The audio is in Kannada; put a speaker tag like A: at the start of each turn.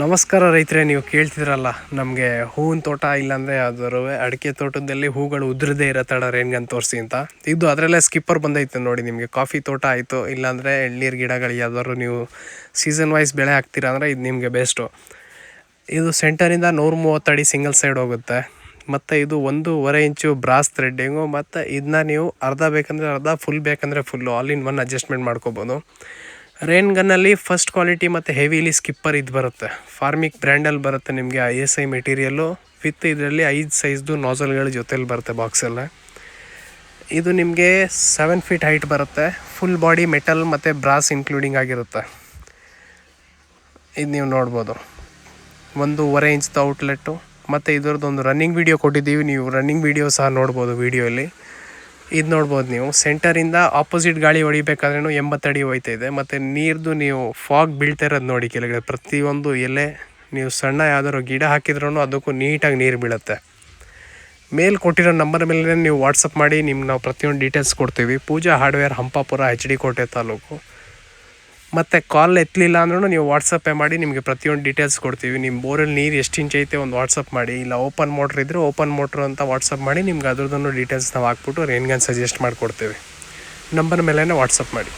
A: ನಮಸ್ಕಾರ ರೈತರೇ, ನೀವು ಕೇಳ್ತಿದ್ರಲ್ಲ ನಮಗೆ ಹೂವಿನ ತೋಟ ಇಲ್ಲಾಂದರೆ ಯಾವ್ದಾದ್ರು ಅಡಿಕೆ ತೋಟದಲ್ಲಿ ಹೂಗಳು ಉದುರದೇ ಇರೋ ತಡ ರೇನ್ ಗನ್ ತೋರಿಸಿ ಅಂತ. ಇದು ಅದರಲ್ಲೇ ಸ್ಕಿಪ್ಪರ್ ಬಂದೈತೆ ನೋಡಿ. ನಿಮಗೆ ಕಾಫಿ ತೋಟ ಆಯಿತು, ಇಲ್ಲಾಂದರೆ ಎಳ್ನೀರು ಗಿಡಗಳು ಯಾವ್ದಾದ್ರು ನೀವು ಸೀಸನ್ ವೈಸ್ ಬೆಳೆ ಹಾಕ್ತೀರಾ ಅಂದರೆ ಇದು ನಿಮಗೆ ಬೆಸ್ಟು. ಇದು ಸೆಂಟರಿಂದ 130 ಅಡಿ ಸಿಂಗಲ್ ಸೈಡ್ ಹೋಗುತ್ತೆ. ಮತ್ತು ಇದು 1.5 ಇಂಚು ಬ್ರಾಸ್ ಥ್ರೆಡ್ಡಿಂಗು. ಮತ್ತು ಇದನ್ನ ನೀವು ಅರ್ಧ ಬೇಕಂದರೆ ಅರ್ಧ, ಫುಲ್ ಬೇಕಂದರೆ full, all in one adjustment ಮಾಡ್ಕೋಬೋದು. ರೇನ್ ಗನ್ನಲ್ಲಿ ಫಸ್ಟ್ ಕ್ವಾಲಿಟಿ ಮತ್ತು ಹೆವಿಲಿ ಸ್ಕಿಪ್ಪರ್ ಇದು ಬರುತ್ತೆ. ಫಾರ್ಮಿಕ್ ಬ್ರ್ಯಾಂಡಲ್ಲಿ ಬರುತ್ತೆ ನಿಮಗೆ ISI ಮೆಟೀರಿಯಲ್ಲು ವಿತ್ ಇದರಲ್ಲಿ 5 ಸೈಜ್ದು ನಾಸಲ್ಗಳ ಜೊತೆಲಿ ಬರುತ್ತೆ ಬಾಕ್ಸಲ್ಲೇ. ಇದು ನಿಮಗೆ 7 ಫೀಟ್ ಹೈಟ್ ಬರುತ್ತೆ. ಫುಲ್ ಬಾಡಿ ಮೆಟಲ್ ಮತ್ತು ಬ್ರಾಸ್ ಇನ್ಕ್ಲೂಡಿಂಗ್ ಆಗಿರುತ್ತೆ. ಇದು ನೀವು ನೋಡ್ಬೋದು, 1.5 ಇಂಚ್ದು ಔಟ್ಲೆಟ್ಟು. ಮತ್ತು ಇದರದ್ದೊಂದು ರನ್ನಿಂಗ್ ವೀಡಿಯೋ ಕೊಟ್ಟಿದ್ದೀವಿ, ನೀವು ರನ್ನಿಂಗ್ ವೀಡಿಯೋ ಸಹ ನೋಡ್ಬೋದು. ವೀಡಿಯೋಲಿ ಇದು ನೋಡ್ಬೋದು ನೀವು. ಸೆಂಟರಿಂದ ಆಪೋಸಿಟ್ ಗಾಳಿ ಹೊಡಿಬೇಕಾದ್ರೂ 80 ಅಡಿ ಹೋಯ್ತಾ ಇದೆ. ಮತ್ತು ನೀರ್ದು ನೀವು ಫಾಗ್ ಬೀಳ್ತಾ ಇರೋದು ನೋಡಿ ಕೆಳಗಡೆ. ಪ್ರತಿಯೊಂದು ಎಲೆ ನೀವು ಸಣ್ಣ ಯಾವ್ದಾದ್ರು ಗಿಡ ಹಾಕಿದ್ರೂ ಅದಕ್ಕೂ ನೀಟಾಗಿ ನೀರು ಬೀಳುತ್ತೆ. ಮೇಲ್ ಕೊಟ್ಟಿರೋ ನಂಬರ್ ಮೇಲೆ ನೀವು ವಾಟ್ಸಪ್ ಮಾಡಿ, ನಿಮ್ಗೆ ನಾವು ಪ್ರತಿಯೊಂದು ಡೀಟೇಲ್ಸ್ ಕೊಡ್ತೀವಿ. ಪೂಜಾ ಹಾರ್ಡ್ವೇರ್, ಹಂಪಾಪುರ, HD ಕೋಟೆ ತಾಲೂಕು. ಮತ್ತು ಕಾಲ್ ಎತ್ತಲಿಲ್ಲ ಅಂದ್ರೂ ನೀವು ವಾಟ್ಸಪ್ಪೇ ಮಾಡಿ, ನಿಮಗೆ ಪ್ರತಿಯೊಂದು ಡೀಟೇಲ್ಸ್ ಕೊಡ್ತೀವಿ. ನಿಮ್ಮ ಬೋರಲ್ಲಿ ನೀರು ಎಷ್ಟು ಇಂಚ್ ಐತೆ ಒಂದು ವಾಟ್ಸಪ್ ಮಾಡಿ, ಇಲ್ಲ ಓಪನ್ ಮೋಟ್ರ್ ಇದ್ದರೆ ಓಪನ್ ಮೋಟ್ರು ಅಂತ ವಾಟ್ಸಪ್ ಮಾಡಿ, ನಿಮ್ಗೆ ಅದ್ರದ್ದನ್ನು ಡೀಟೇಲ್ಸ್ ನಾವು ಹಾಕ್ಬಿಟ್ಟು ರೇನ್ ಗನ್ ಸಜೆಸ್ಟ್ ಮಾಡಿಕೊಡ್ತೀವಿ. ನಂಬರ್ ಮೇಲೇ ವಾಟ್ಸಪ್ ಮಾಡಿ.